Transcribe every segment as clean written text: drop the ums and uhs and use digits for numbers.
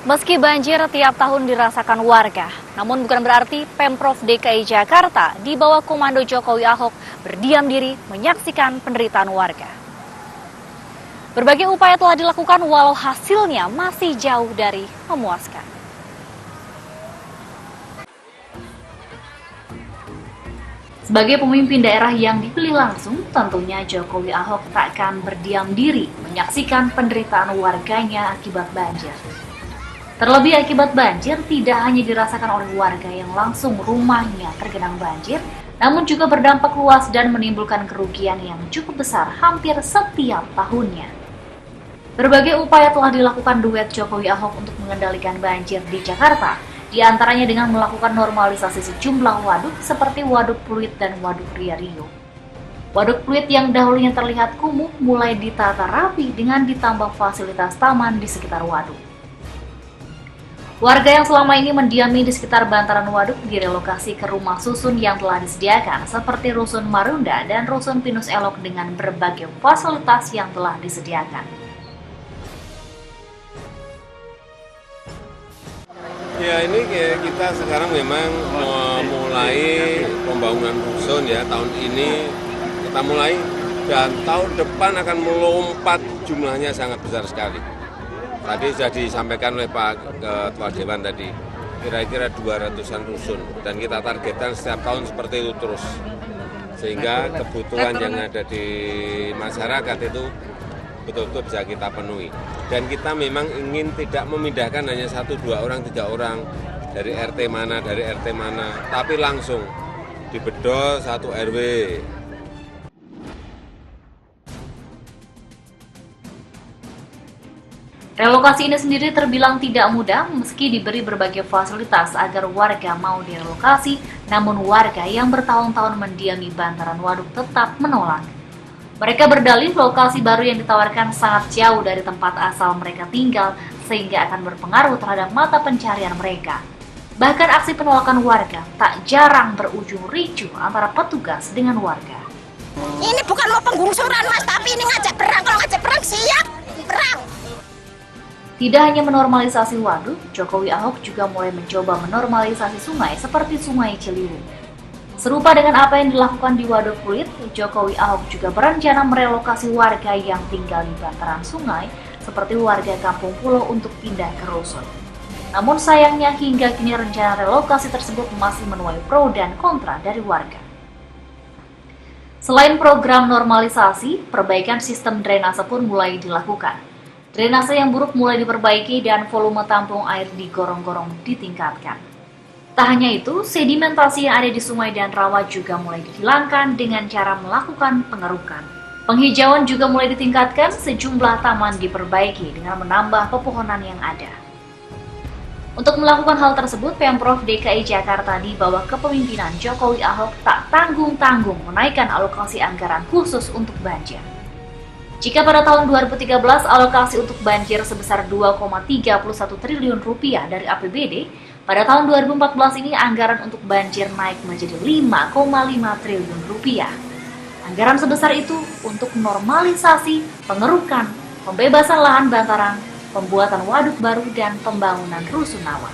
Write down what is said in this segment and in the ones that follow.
Meski banjir tiap tahun dirasakan warga, namun bukan berarti Pemprov DKI Jakarta di bawah komando Jokowi Ahok berdiam diri menyaksikan penderitaan warga. Berbagai upaya telah dilakukan walau hasilnya masih jauh dari memuaskan. Sebagai pemimpin daerah yang dipilih langsung, tentunya Jokowi Ahok tak akan berdiam diri menyaksikan penderitaan warganya akibat banjir. Terlebih akibat banjir tidak hanya dirasakan oleh warga yang langsung rumahnya tergenang banjir, namun juga berdampak luas dan menimbulkan kerugian yang cukup besar hampir setiap tahunnya. Berbagai upaya telah dilakukan duet Jokowi Ahok untuk mengendalikan banjir di Jakarta, di antaranya dengan melakukan normalisasi sejumlah waduk seperti Waduk Pluit dan Waduk Ria Rio. Waduk Pluit yang dahulunya terlihat kumuh mulai ditata rapi dengan ditambah fasilitas taman di sekitar waduk. Warga yang selama ini mendiami di sekitar bantaran waduk direlokasi ke rumah susun yang telah disediakan seperti Rusun Marunda dan Rusun Pinus Elok dengan berbagai fasilitas yang telah disediakan. Ya, ini kita sekarang memang memulai pembangunan rusun ya, tahun ini kita mulai dan tahun depan akan melompat, jumlahnya sangat besar sekali. Tadi sudah disampaikan oleh Pak Ketua Dewan tadi, kira-kira 200-an rusun dan kita targetkan setiap tahun seperti itu terus. Sehingga kebutuhan yang ada di masyarakat itu betul-betul bisa kita penuhi. Dan kita memang ingin tidak memindahkan hanya 1, 2 orang, 3 orang dari RT mana, tapi langsung di bedol 1 RW. Relokasi ini sendiri terbilang tidak mudah meski diberi berbagai fasilitas agar warga mau direlokasi, namun warga yang bertahun-tahun mendiami bantaran waduk tetap menolak. Mereka berdalih lokasi baru yang ditawarkan sangat jauh dari tempat asal mereka tinggal sehingga akan berpengaruh terhadap mata pencarian mereka. Bahkan aksi penolakan warga tak jarang berujung ricuh antara petugas dengan warga. Ini bukan mau penggusuran mas, tapi ini ngajak perang. Kalau ngajak perang siap perang. Tidak hanya menormalisasi waduk, Jokowi Ahok juga mulai mencoba menormalisasi sungai seperti Sungai Ciliwung. Serupa dengan apa yang dilakukan di Waduk Pluit, Jokowi Ahok juga berencana merelokasi warga yang tinggal di bantaran sungai seperti warga Kampung Pulau untuk pindah ke rusun. Namun sayangnya hingga kini rencana relokasi tersebut masih menuai pro dan kontra dari warga. Selain program normalisasi, perbaikan sistem drainase pun mulai dilakukan. Drainase yang buruk mulai diperbaiki dan volume tampung air di gorong-gorong ditingkatkan. Tak hanya itu, sedimentasi yang ada di sungai dan rawa juga mulai dihilangkan dengan cara melakukan pengerukan. Penghijauan juga mulai ditingkatkan, sejumlah taman diperbaiki dengan menambah pepohonan yang ada. Untuk melakukan hal tersebut, Pemprov DKI Jakarta di bawah kepemimpinan Jokowi Ahok tak tanggung-tanggung menaikkan alokasi anggaran khusus untuk banjir. Jika pada tahun 2013 alokasi untuk banjir sebesar 2,31 triliun rupiah dari APBD, pada tahun 2014 ini anggaran untuk banjir naik menjadi 5,5 triliun rupiah. Anggaran sebesar itu untuk normalisasi, pengerukan, pembebasan lahan bantaran, pembuatan waduk baru, dan pembangunan rusunawa.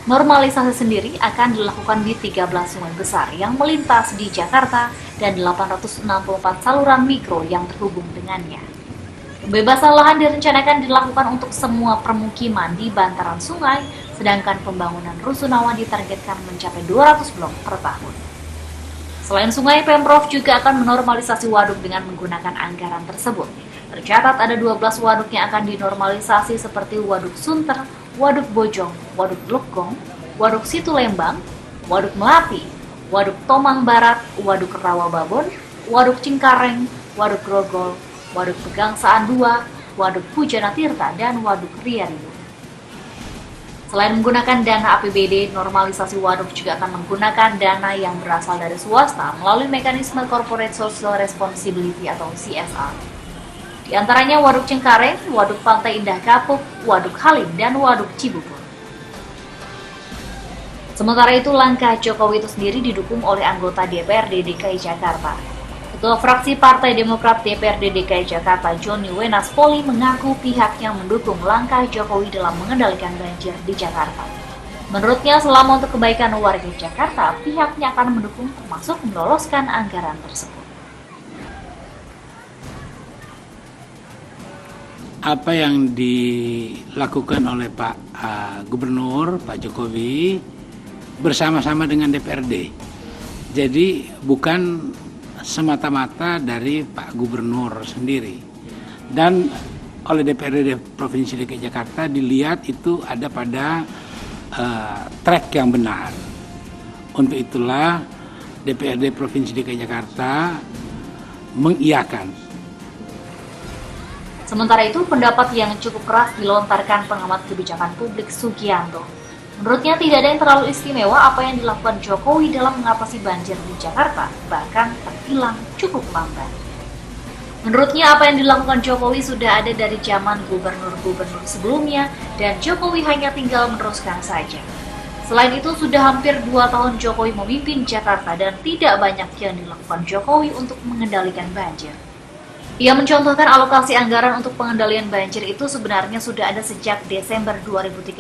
Normalisasi sendiri akan dilakukan di 13 sungai besar yang melintas di Jakarta dan 864 saluran mikro yang terhubung dengannya. Pembebasan lahan direncanakan dilakukan untuk semua permukiman di bantaran sungai, sedangkan pembangunan rusunawa ditargetkan mencapai 200 blok per tahun. Selain sungai, Pemprov juga akan menormalisasi waduk dengan menggunakan anggaran tersebut. Tercatat ada 12 waduk yang akan dinormalisasi seperti Waduk Sunter, Waduk Bojong, Waduk Legong, Waduk Situ Lembang, Waduk Melati, Waduk Tomang Barat, Waduk Rawa Babon, Waduk Cingkareng, Waduk Grogol, Waduk Pegangsaan 2, Waduk Pujana Tirta, dan Waduk Ria Rio. Selain menggunakan dana APBD, normalisasi waduk juga akan menggunakan dana yang berasal dari swasta melalui mekanisme Corporate Social Responsibility atau CSR. Di antaranya Waduk Cengkareng, Waduk Pantai Indah Kapuk, Waduk Halim, dan Waduk Cibubur. Sementara itu, langkah Jokowi itu sendiri didukung oleh anggota DPRD DKI Jakarta. Ketua fraksi Partai Demokrat DPRD DKI Jakarta Joni Wenas Poli mengaku pihaknya mendukung langkah Jokowi dalam mengendalikan banjir di Jakarta. Menurutnya, selama untuk kebaikan warga Jakarta, pihaknya akan mendukung termasuk meloloskan anggaran tersebut. Apa yang dilakukan oleh Pak Gubernur, Pak Jokowi, bersama-sama dengan DPRD. Jadi bukan semata-mata dari Pak Gubernur sendiri. Dan oleh DPRD Provinsi DKI Jakarta dilihat itu ada pada track yang benar. Untuk itulah DPRD Provinsi DKI Jakarta mengiyakan. Sementara itu, pendapat yang cukup keras dilontarkan pengamat kebijakan publik Sugianto. Menurutnya tidak ada yang terlalu istimewa apa yang dilakukan Jokowi dalam mengatasi banjir di Jakarta, bahkan terbilang cukup lambat. Menurutnya apa yang dilakukan Jokowi sudah ada dari zaman gubernur-gubernur sebelumnya dan Jokowi hanya tinggal meneruskan saja. Selain itu, sudah hampir 2 tahun Jokowi memimpin Jakarta dan tidak banyak yang dilakukan Jokowi untuk mengendalikan banjir. Ia mencontohkan alokasi anggaran untuk pengendalian banjir itu sebenarnya sudah ada sejak Desember 2013,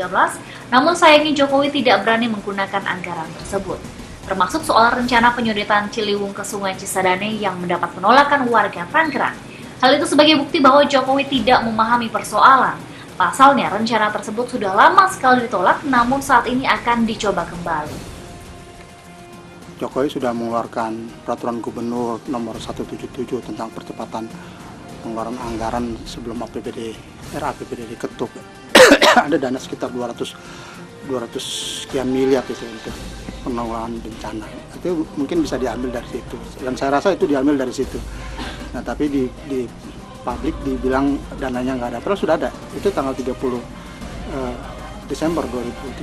namun sayangnya Jokowi tidak berani menggunakan anggaran tersebut. Termasuk soal rencana penyudetan Ciliwung ke Sungai Cisadane yang mendapat penolakan warga Tangerang. Hal itu sebagai bukti bahwa Jokowi tidak memahami persoalan. Pasalnya, rencana tersebut sudah lama sekali ditolak, namun saat ini akan dicoba kembali. Jokowi sudah mengeluarkan peraturan gubernur nomor 177 tentang percepatan pengeluaran anggaran sebelum RAPBD diketuk. Ada dana sekitar 200 sekian miliar itu untuk penanggulangan bencana. Itu mungkin bisa diambil dari situ. Dan saya rasa itu diambil dari situ. Nah, tapi di publik dibilang dananya nggak ada. Padahal sudah ada. Itu tanggal 30 Desember 2013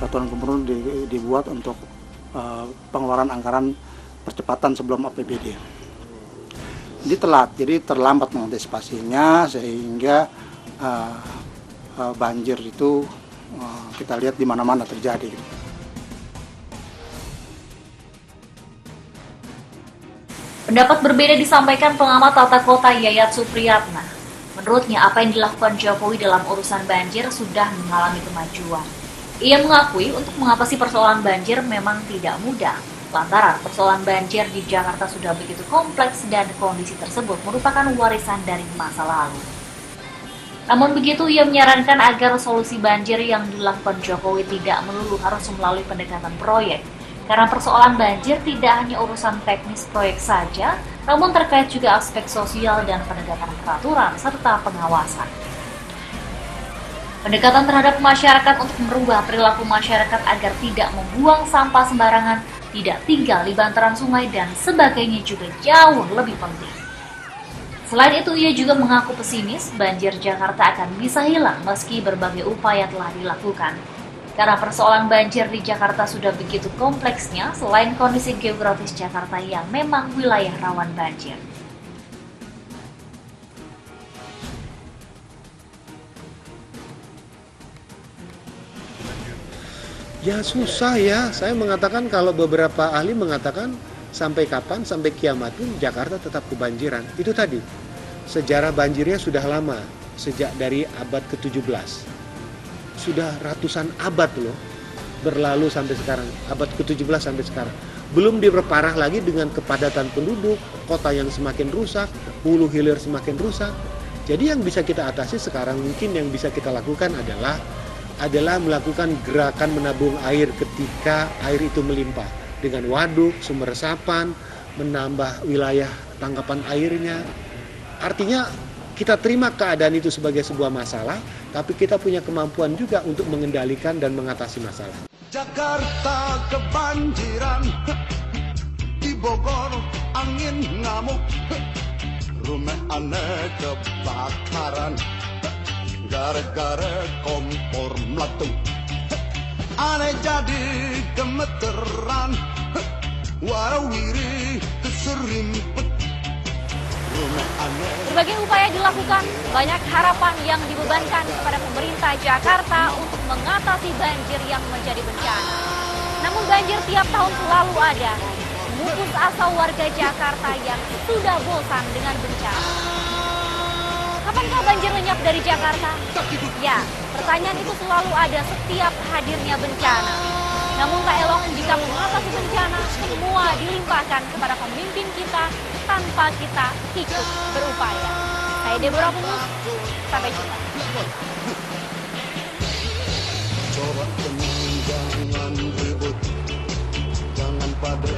peraturan gubernur dibuat untuk pengeluaran anggaran percepatan sebelum APBD. Jadi telat, jadi terlambat mengantisipasinya sehingga banjir itu kita lihat di mana-mana terjadi. Pendapat berbeda disampaikan pengamat tata kota Yayat Supriyatna. Menurutnya, apa yang dilakukan Jokowi dalam urusan banjir sudah mengalami kemajuan. Ia mengakui untuk mengatasi persoalan banjir memang tidak mudah, lantaran persoalan banjir di Jakarta sudah begitu kompleks dan kondisi tersebut merupakan warisan dari masa lalu. Namun begitu, ia menyarankan agar solusi banjir yang dilakukan Jokowi tidak melulu harus melalui pendekatan proyek, karena persoalan banjir tidak hanya urusan teknis proyek saja, namun terkait juga aspek sosial dan penegakan peraturan serta pengawasan. Pendekatan terhadap masyarakat untuk merubah perilaku masyarakat agar tidak membuang sampah sembarangan, tidak tinggal di bantaran sungai, dan sebagainya juga jauh lebih penting. Selain itu, ia juga mengaku pesimis banjir Jakarta akan bisa hilang meski berbagai upaya telah dilakukan. Karena persoalan banjir di Jakarta sudah begitu kompleksnya, selain kondisi geografis Jakarta yang memang wilayah rawan banjir. Ya susah ya, saya mengatakan kalau beberapa ahli mengatakan sampai kapan, sampai kiamat pun Jakarta tetap kebanjiran. Itu tadi, sejarah banjirnya sudah lama, sejak dari abad ke-17. Sudah ratusan abad loh, berlalu sampai sekarang, abad ke-17 sampai sekarang. Belum diperparah lagi dengan kepadatan penduduk, kota yang semakin rusak, hulu hilir semakin rusak. Jadi yang bisa kita atasi sekarang, mungkin yang bisa kita lakukan adalah melakukan gerakan menabung air ketika air itu melimpah dengan waduk, sumber resapan, menambah wilayah tangkapan airnya. Artinya kita terima keadaan itu sebagai sebuah masalah, tapi kita punya kemampuan juga untuk mengendalikan dan mengatasi masalah. Jakarta kebanjiran, di Bogor angin ngamuk, rumah aneh kebakaran, gara-gara kompor meletup. Aneh jadi gemeteran, warawiri keserimpet. Berbagai upaya dilakukan, banyak harapan yang dibebankan kepada pemerintah Jakarta untuk mengatasi banjir yang menjadi bencana. Namun banjir tiap tahun selalu ada, memupus asa warga Jakarta yang sudah bosan dengan bencana. Kapankah banjir lenyap dari Jakarta? Ya, pertanyaan itu selalu ada setiap hadirnya bencana. Namun tak elok jika mengatasi bencana, semua dilimpahkan kepada pemimpin kita tanpa kita ikut berupaya. Saya Deborah Pumus, sampai jumpa. Coba tenang, jangan ribut, jangan pada